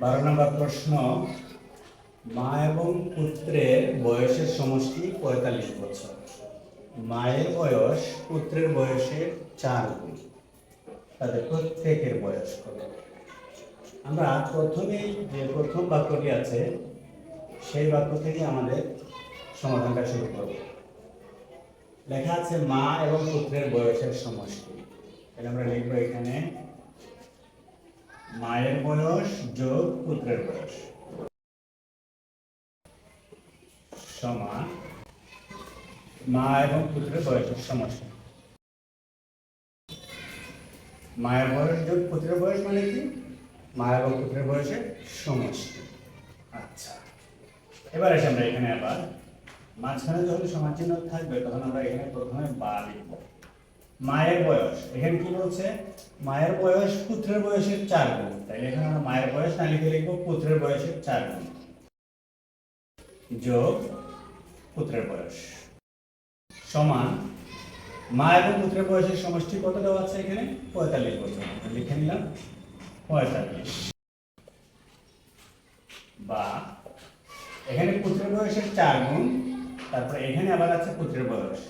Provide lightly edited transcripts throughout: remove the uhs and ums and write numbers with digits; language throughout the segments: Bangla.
12 নম্বর প্রশ্ন, মা এবং পুত্রের বয়সের সমষ্টি 45 বছর। মায়ের বয়স পুত্রের বয়সের 4 গুণ। তাদের প্রত্যেকের বয়স কত? আমরা প্রথমেই যে প্রথম বাক্যটি আছে সেই বাক্য থেকে আমাদের সমাধানটা শুরু করব। লেখা আছে মা এবং পুত্রের বয়সের সমষ্টি। তাহলে আমরা লিখবো এখানে মায়ের বয়স যোগ পুত্রের বয়স সমান মা এবং পুত্রের বয়সের সমষ্টি। মায়ের বয়স যোগ পুত্রের বয়স মানে কি? মা এবং পুত্রের বয়সের সমষ্টি। আচ্ছা, এবার এসে আমরা এখানে আবার মাঝখানে যখন সমান চিহ্ন থাকবে তখন আমরা এখানে প্রথমে বা লিখব। মায়ের বয়স এখানে কি বলছে? মায়ের বয়স পুত্রের বয়সের 4 গুণ। তাইলে এখানে আমরা মায়ের বয়স না লিখে লিখবো পুত্রের বয়সের 4 গুণ যোগ পুত্রের বয়স সমান মা এবং পুত্রের বয়সের সমষ্টি কত দেওয়া আছে এখানে? 45 বছর। লিখে নিলাম 45 বা এখানে পুত্রের বয়সের 4 গুণ, তারপরে এখানে আবার আছে পুত্রের বয়স,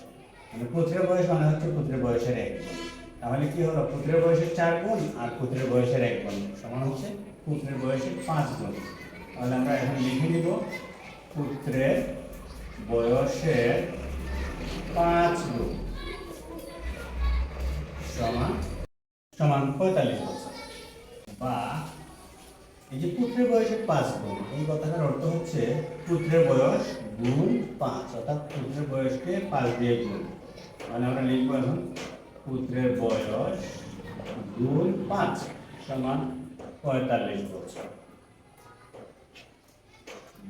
মানে পুত্রের বয়স মানে হচ্ছে পুত্রের বয়সের 1 গুণ। তাহলে কি হলো? পুত্রের বয়সের 4 গুণ আর পুত্রের বয়সের 1 গুণ সমান হচ্ছে পুত্রের বয়সের 5 গুণ। তাহলে আমরা এখন লিখে নিব পুত্রের বয়সের 5 গুণ সমান 45 বছর। বা এই যে পুত্রের বয়সের 5 গুণ, এই কথাটার অর্থ হচ্ছে পুত্রের বয়স গুণ 5, অর্থাৎ পুত্রের বয়সকে 5 দিয়ে গুণ। মানে আমরা লিখবো এখন পুত্রের বয়স গুণ 5 সমান 45 বছর।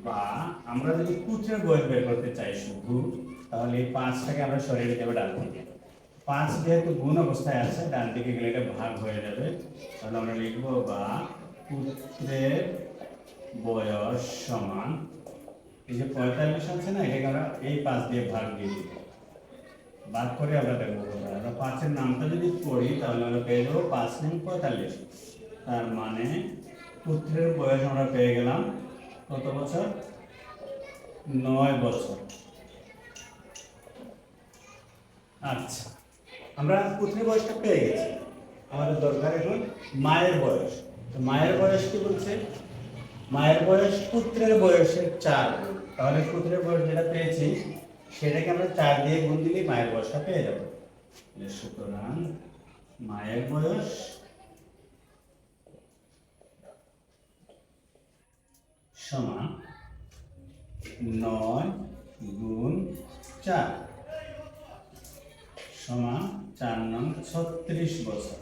বা আমরা যদি পুত্রের বয়স বের করতে চাই শুধু, তাহলে এই 5টাকে আমরা সরিয়ে দিতে হবে ডান দিকে। 5 যেহেতু গুণ অবস্থায় আছে, ডান দিকে গেলে এটা ভাগ হয়ে যাবে। তাহলে আমরা লিখবো বা পুত্রের বয়স সমান এই যে 45 আছে না, এটাকে আমরা এই 5 দিয়ে ভাগ দিয়ে দিব। ভাগ করে আমরা দেখবো আমরা 5-এর নামটা যদি পড়ি তাহলে আমরা পেয়ে যাবো 5 গুণ 45। তার মানে পুত্রের বয়স আমরা পেয়ে গেলাম কত বছর? 9 বছর। আচ্ছা, আমরা পুত্রের বয়সটা পেয়ে গেছি, আমাদের দরকার এখন মায়ের বয়স। তো মায়ের বয়স কি বলছে? মায়ের বয়স পুত্রের বয়সের 4 গুণ। তাহলে পুত্রের বয়স যেটা পেয়েছি সেটাকে আমরা 4 দিয়ে গুণ দিলে মায়ের বয়সটা পেয়ে যাব। সুতরাং মায়ের বয়স সমান 9 গুণ 4 সমান 4 নং 36 বছর।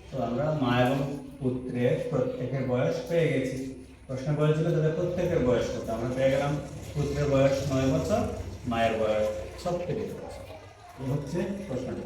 তো আমরা মা এবং পুত্রের প্রত্যেকের বয়স পেয়ে গেছি। প্রশ্ন বলেছিল তাদের প্রত্যেকের বয়স কত? আমরা পেয়ে গেলাম পুত্রের বয়স 9 বছর, মায়ের বয়স 36 বছর। এই হচ্ছে প্রশ্নটি।